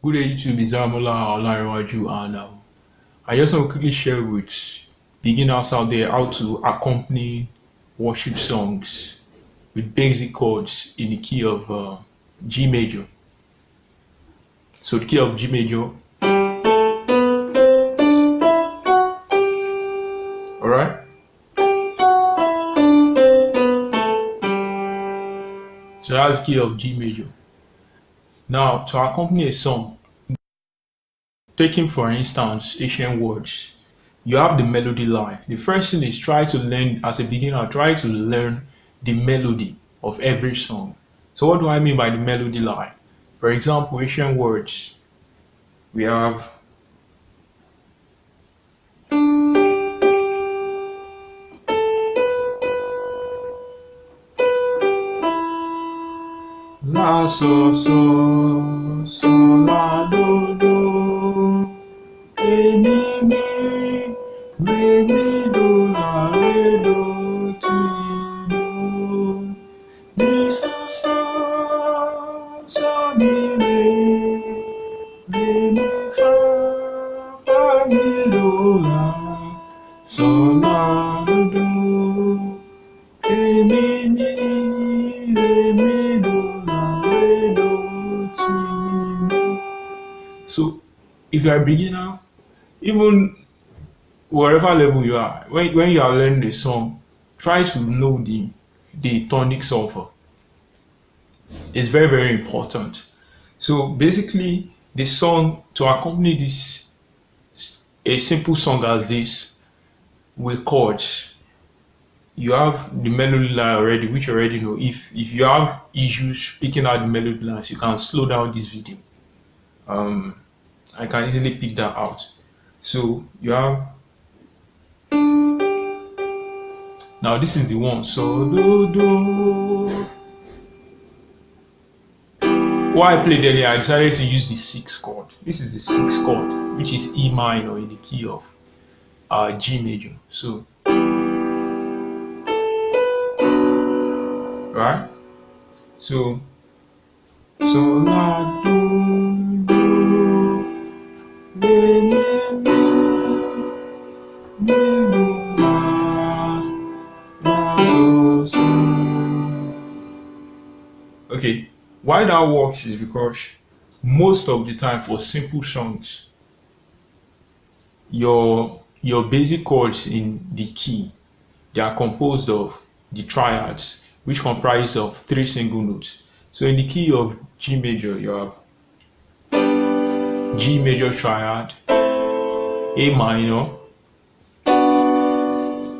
Good day, YouTube. Is Damola Olariwaju, and I just want to quickly share with beginners out there how to accompany worship songs with basic chords in the key of G major. So the key of G major. All right. So that's the key of G major. Now to accompany a song, taking for instance ancient words, you have the melody line. The first thing is try to learn as a beginner, try to learn the melody of every song. So what do I mean by the melody line? For example, ancient words, we have La so la do re mi do la re do ti do mi sa mi re mi fa mi do la so la do re mi do la re do ti do. So if you are a beginner, even wherever level you are, when you are learning a song, try to know the tonic solver. It's very, very important. So basically, the song to accompany this, a simple song as this with chords, you have the melody line already, which you already know. If you have issues picking out the melody lines, you can slow down this video. I can easily pick that out. So you have, now this is the one. So do. Why I played earlier, I decided to use the 6th chord. This is the 6th chord, which is E minor in the key of G major. So right. So la do re mi do la so. Okay, why that works is because most of the time for simple songs, your basic chords in the key, they are composed of the triads, which comprise of 3 single notes. So in the key of G major, you have G major triad, A minor,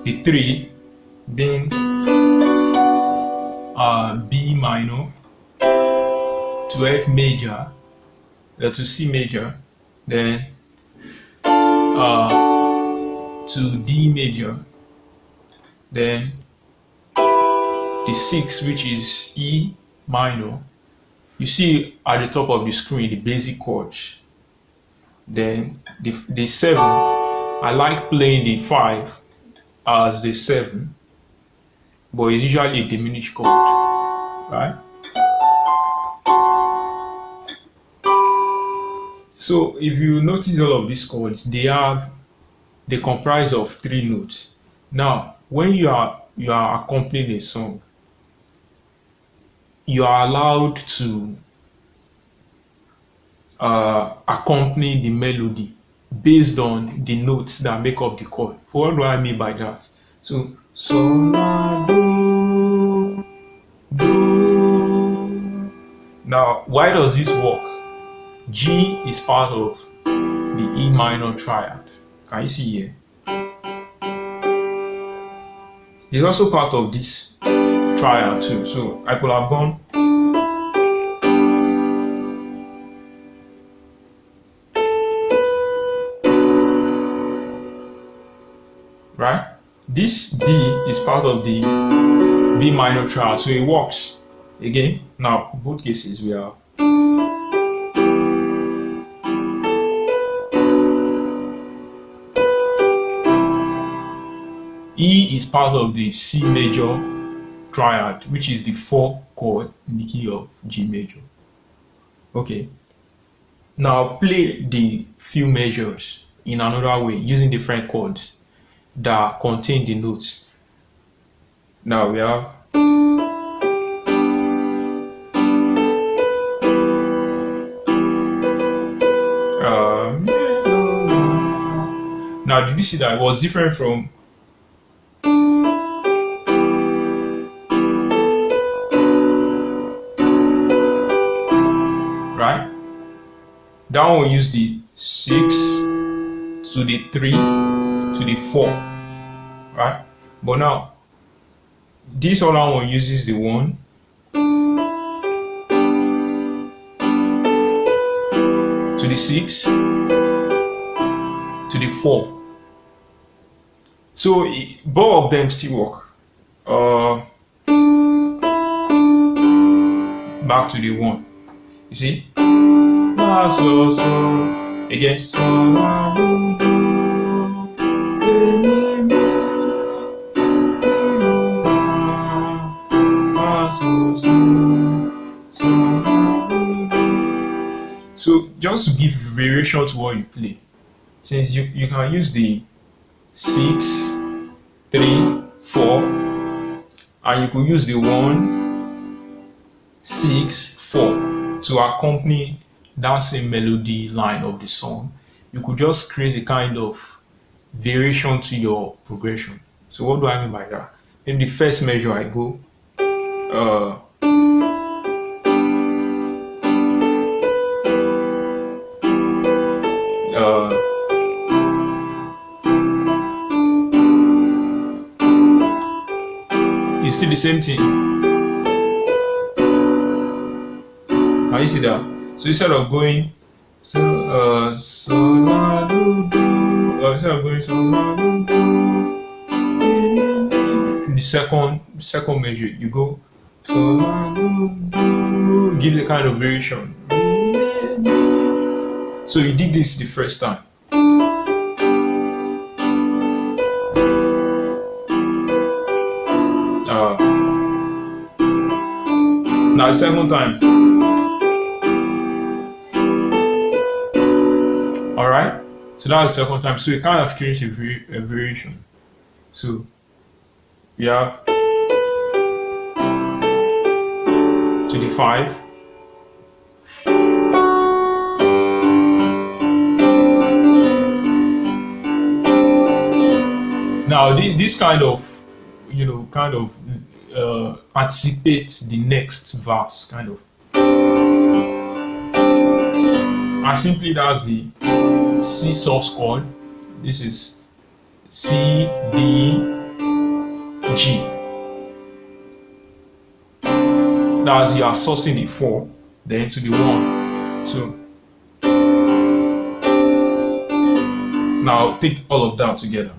the 3 being B minor, to F major, to C major, then to D major, then the 6, which is E minor. You see at the top of the screen the basic chords. Then the 7, I like playing the 5 as the 7, but it's usually a diminished chord, right? So if you notice all of these chords, they comprise of 3 notes. Now, when you are accompanying a song, you are allowed to accompany the melody based on the notes that make up the chord. What do I mean by that? So la do. Now, why does this work? G is part of the E minor triad. Can you see here? It's also part of this triad too. So I could have gone right. This B is part of the B minor triad, so it works. Again, now both cases we are E is part of the C major triad, which is the 4th chord in the key of G major. Okay. Now play the few measures in another way using different chords that contain the notes. Now we have now did you see that it was different from right? That one will use the 6 to the 3 to the 4, right? But now this other one uses the 1 to the 6 to the 4. So both of them still work. Back to the 1. You see? So again. So just to give variation to what you play, since you can use the 6, 3, 4, and you could use the 1, 6, 4 to accompany that same melody line of the song. You could just create a kind of variation to your progression. So what do I mean by that? In the first measure I go it's still the same thing. Can you see that? So instead of going instead of going in the second measure, you go give the kind of variation. So you did this the first time. Now the second time. Alright, so that's the second time. So it kind of creates a variation. So we have to the 5. Now this kind of anticipates the next verse, kind of. And simply that's the C source chord. This is C, D, G. That's you are sourcing the 4, then to the 1. So now take all of that together.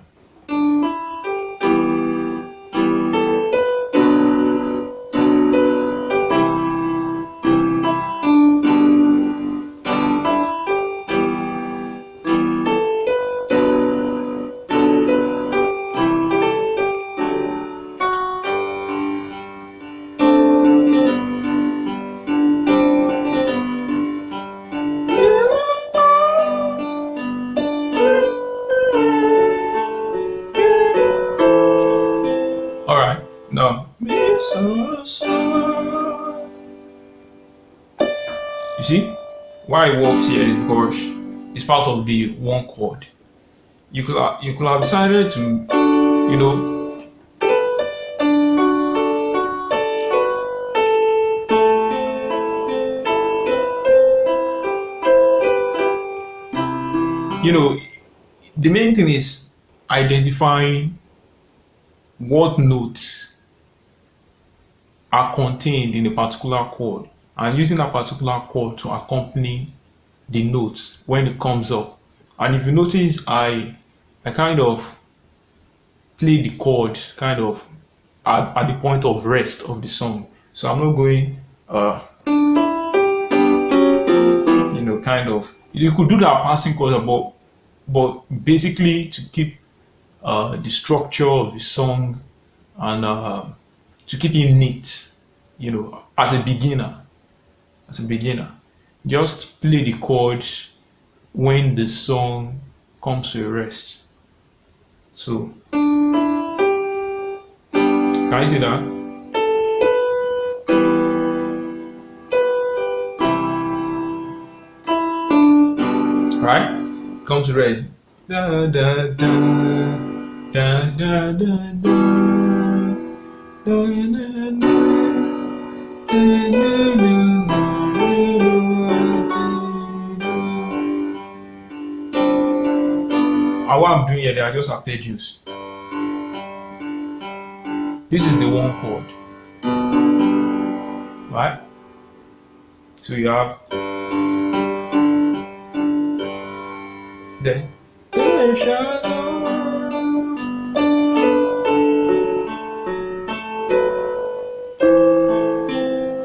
Alright, now you see why it works here is because it's part of the 1 chord. You could have decided to, the main thing is identifying what notes are contained in a particular chord and using that particular chord to accompany the notes when it comes up. And if you notice, I kind of play the chord kind of at the point of rest of the song. So I'm not going kind of, you could do that passing chord, but basically to keep the structure of the song and to keep it neat, as a beginner. Just play the chords when the song comes to a rest. So, can you see that? Right? Comes to rest. Da, da, da, da, da, da, da, da, da, and what I'm doing here, they are just arpeggios. This is the one chord, right? So you have then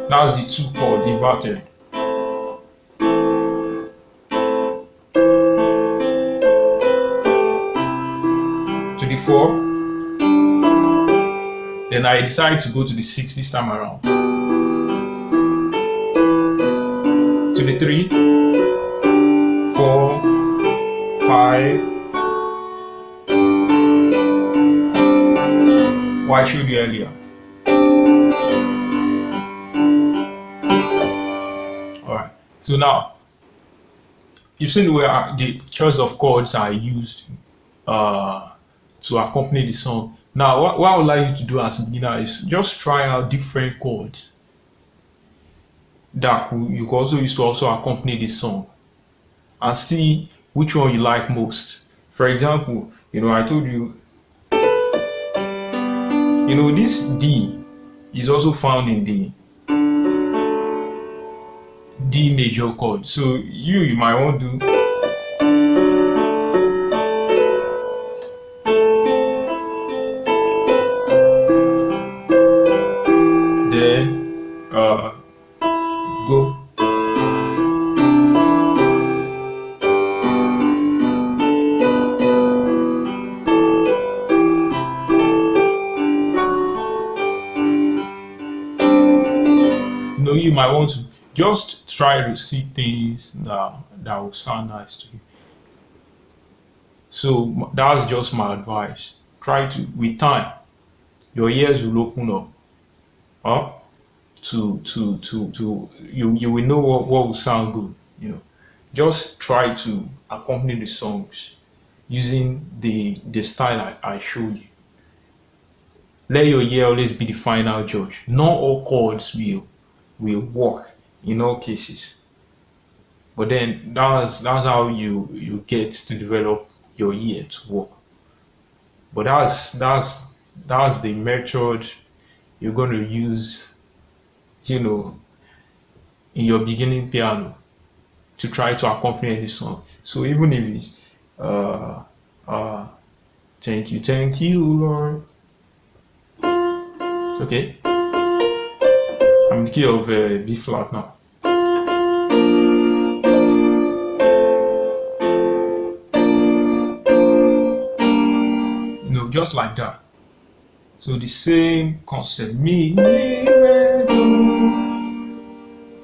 that's the 2 chord inverted. To the 4. Then I decided to go to the 6 this time around. To the 3, 4, 5. What I showed you earlier. Alright, so now you've seen where the choice of chords are used to accompany the song. Now, what I would like you to do as a beginner is just try out different chords that you can also use to also accompany the song and see which one you like most. For example, I told you, this D is also found in the D major chord. So you might want to go. You might want to just try to see things that will sound nice to you. So that's just my advice. Try to, with time, your ears will open up to you will know what will sound good. Just try to accompany the songs using the style I showed you. Let your ear always be the final judge. Not all chords will work in all cases, but then that's how you get to develop your ear to work. But that's the method you're going to use in your beginning piano to try to accompany any song. So even if it's thank you Lord, okay, I'm in the key of B flat now. Just like that. So the same concept.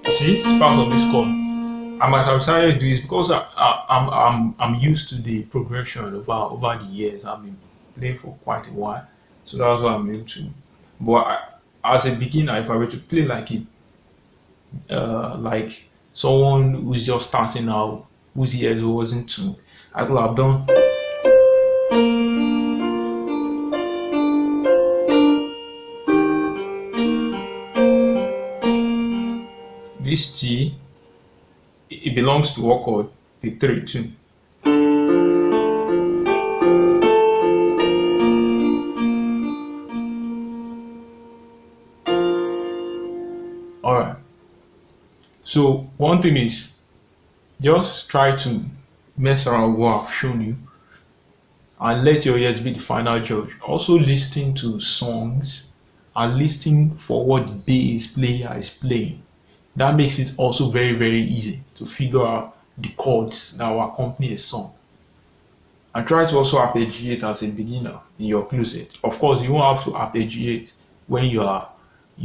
See, it's part of this chord. I might have decided to do this because I'm used to the progression over the years. I've been playing for quite a while, so that's what I'm able to. But as a beginner, if I were to play like someone who's just starting out, whose ears wasn't tuned, I could have done. This G, it belongs to what chord? The 3 too. Alright. So one thing is, just try to mess around with what I've shown you and let your ears be the final judge. Also listen to songs and listen for what the bass player is playing. That makes it also very, very easy to figure out the chords that will accompany a song. And try to also arpeggiate as a beginner in your closet. Of course, you won't have to arpeggiate when you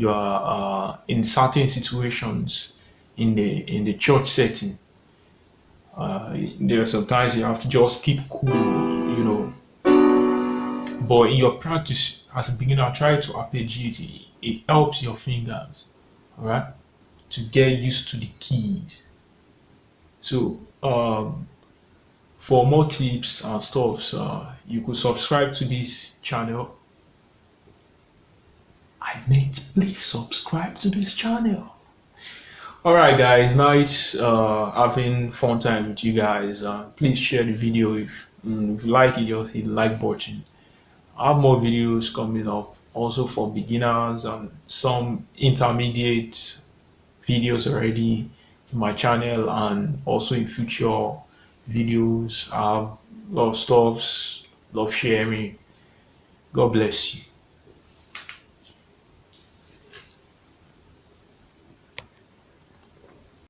are in certain situations in the church setting. There are sometimes you have to just keep cool, you know. But in your practice as a beginner, try to arpeggiate it. It helps your fingers, all right, to get used to the keys. So for more tips and stuff, you could subscribe to this channel. I meant please subscribe to this channel. All right, guys. Now it's having fun time with you guys. Please share the video if you like it. Just hit the like button. I have more videos coming up, also for beginners and some intermediate videos already in my channel, and also in future videos. I have a lot of stuffs, love sharing. God bless you.